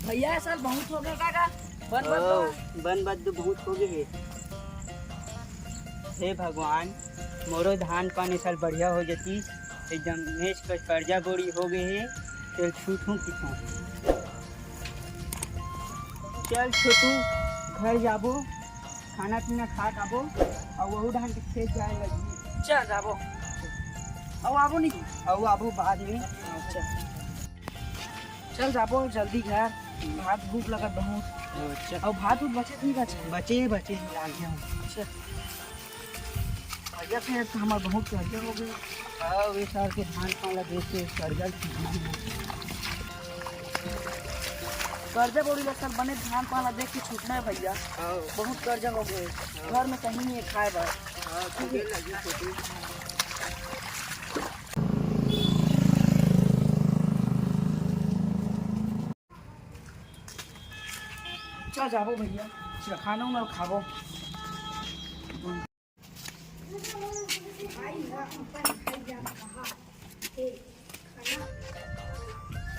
भैया साल बहुत हो गए काका। बन बद तो बहुत हो गए। हे भगवान, मोरो धान पान साल बढ़िया हो जाती। एकदम मेज पर कर्जा बोरी हो गए है। चल छूटू कितना। चल छोटू घर जाबो, खाना पीना खा खाबो और वही धान के खेत जाए लगी। चल जाबो। अब आबो नहीं। और आबो बाद में। अच्छा चल जाबो जल्दी घर। भात भूख लगा बहुत। अच्छा और भात उत बचे नहीं बचे। बचे लाग गया। अच्छा कर्जा पे तो हमारा बहुत कर्जा हो गया। हाँ वे साल के धान पाला देख के कर्जा कर्जा बोरी सर बने धान पाला देख के छूटना है भैया। बहुत कर्जा हो गए। घर में कहीं नहीं है खाए बार। चल जाबो भैया, खाना उना खाबो।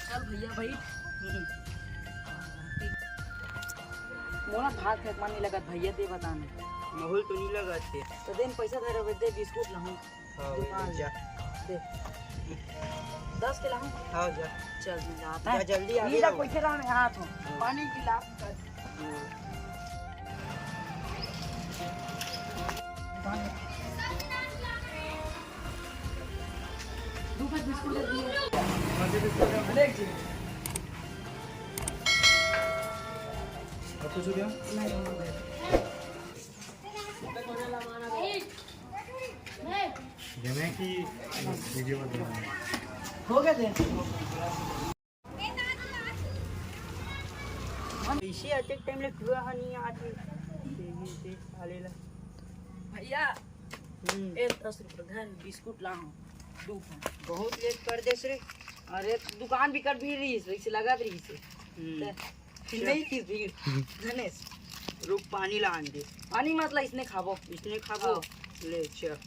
चल भैया भाई मोला भात फेंक मानी लगत भैया दे बताने। माहौल तो नहीं लगा थे। तो देन पैसा दे रहे दे बिस्कुट लाऊं। दुकान जा दे 10 के लाऊं। हाँ जा चल जाता है जल्दी आ ये कोई खेला में हाथ हो पानी गिलास कर। दूसरा बिस्कुट दे दिए। देख जी कुछ हो गया? जमे की वीडियो बनाना हो गया दे। इसी आते टाइम ले हुआ नहीं आती ते आलेला। भैया एक 10 रुपये घर बिस्कुट लाऊं। बहुत लेट कर देस रे। अरे दुकान भी कर भी रही है इसे लगा रही है नहीं थी भीड़। गणेश रुक पानी ला आन दे। पानी मतलब इसने खाबो। इसने खाबो ले चल।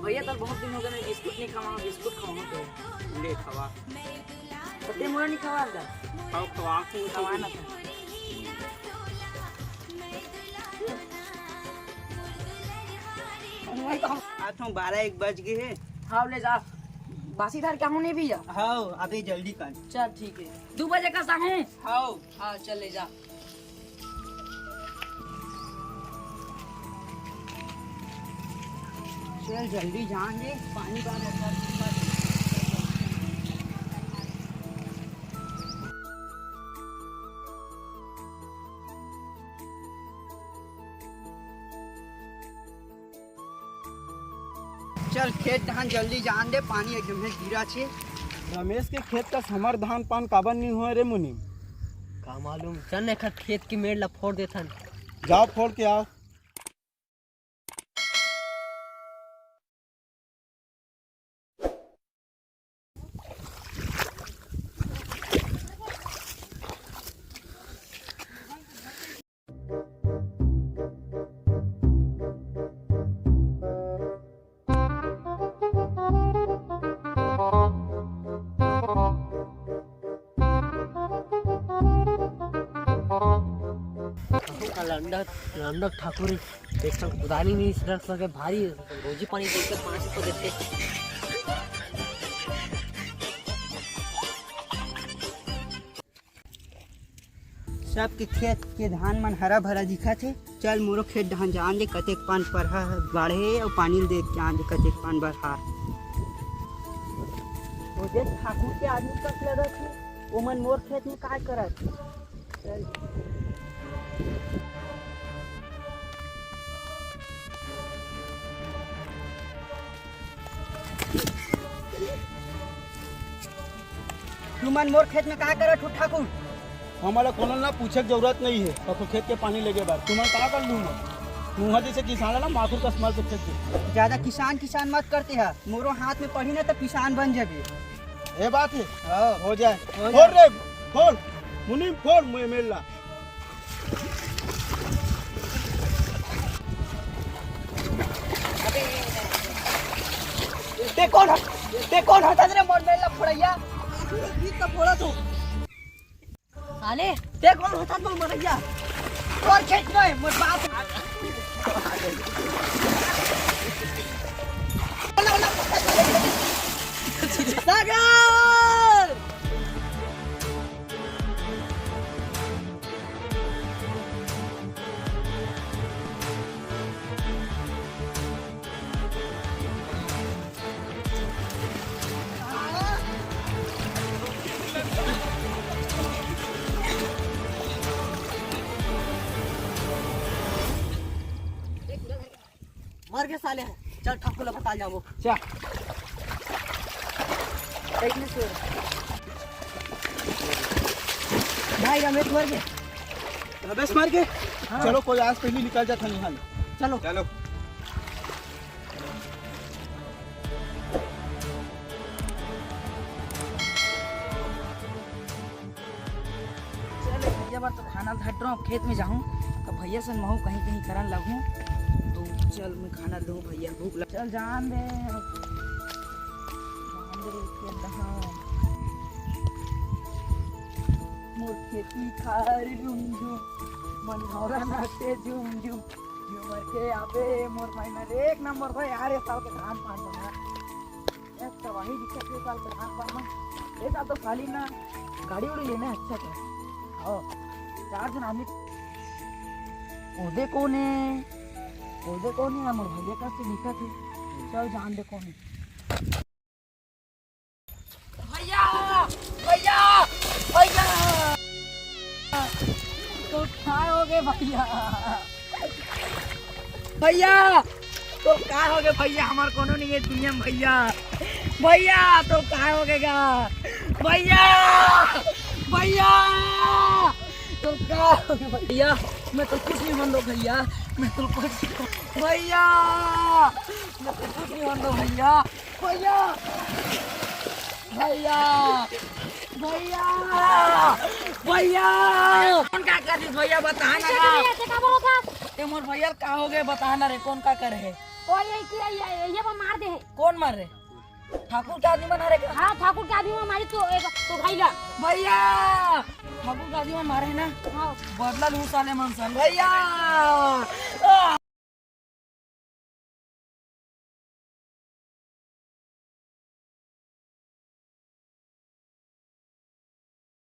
भैया तो बहुत दिन हो गए मैं बिस्कुट नहीं खावा। बिस्कुट खाऊंगा तो ले खवा पत्ते मुरा नहीं खवा जा खाओ खवा को खवाना था। आठों 12-1 बज गए हैं। हाँ ले जा बासी धार क्या होने भी जा। हाँ अभी जल्दी कर। चल ठीक है 2 बजे का सा हूँ। हाँ हाँ चल ले जा। चल जल्दी जाएंगे पानी का चल खेत धान जल्दी जान दे। पानी एकदम है गिरा छे। रमेश के खेत का समर धान पान काबर नहीं हुआ रे मुनि? का मालूम चल एक खेत की मेड़ ला फोड़ देथन। जाओ फोड़ के आओ। लंडक ठाकुर कुदानी नहीं रख सके भारी रोजी पानी देकर 5 रुपये देते। सबके खेत के धान मन हरा भरा दिखा थे। चल मोरो खेत धान जान दे कतेक पान परहा बाढ़े और पानी देख जान दे कतेक पान बढ़ा। वो देख ठाकुर के आदमी कस लगा थे वो मन मोर खेत में काय करत। चल तुमन मोर खेत में काय करत हो ठाकुर? हमारा कोनो ना पूछे की जरूरत नहीं है। तो खेत के पानी लेके बाद तुम्हारे कहाँ कर लूँ मुँह जैसे किसान है ना माखुर का इस्तेमाल करते थे। ज्यादा किसान मत करते हैं। मोरो हाथ में पड़ी ना तो किसान बन जाबे। ये बात है। हाँ हो जाए। हो फोड़ रे फोड़ मुनि फोड़ मुझे मिल ला। ते कौन हटा रे मोर मेला फोड़ैया। तो बोला तू साले देख कौन होता बोल मरैया और खेत में मोर बाप सागर मर के साले चल ठाकुर बता जाओ चल देखने से भाई रमेश मर गए रमेश मार के चलो कोई आज पहले निकल जाता नहीं हाल चलो चलो चल भैया बार तो खाना धट रहा हूँ खेत में जाऊँ तो भैया से महू कहीं कहीं करन लगूँ तो चल मैं खाना दूँ भैया भूख लग चल जान दे खेत दहां मोर खेती खार झुम झुम मन भौरा नाचे झुम झुम झुमर के आबे मोर महीना एक नंबर भाई यार ये साल के धान पान बना एक तो वही दिक्कत है साल के धान पान में ये साल तो खाली ना गाड़ी उड़ी लेना है अच्छा कर आओ 4 जन आदमी ओदे कौन है मोर भैया का से दिक्कत है चल जान दे कौन है भैया भैया भैया तो क्या हो गए भैया भैया तो क्या हो गए भैया हमार कोनो नहीं है दुनिया में भैया भैया तो क्या हो गएगा भैया भैया तो क्या हो गया भैया मैं तो कुछ नहीं बन दो भैया मैं तो कुछ भैया मैं तो कुछ नहीं बन दो भैया भैया भैया भैया भैया कौन क्या कर रही भैया बता ना ये मोर भैया का हो गए बता ना रे कौन का करे है ये मार दे कौन मार रहे ठाकुर के आदमी बना रहे हाँ ठाकुर के आदमी मारी तो भाई ला भैया ठाकुर के आदमी मारे है ना हाँ बदला लू साले मनसन भैया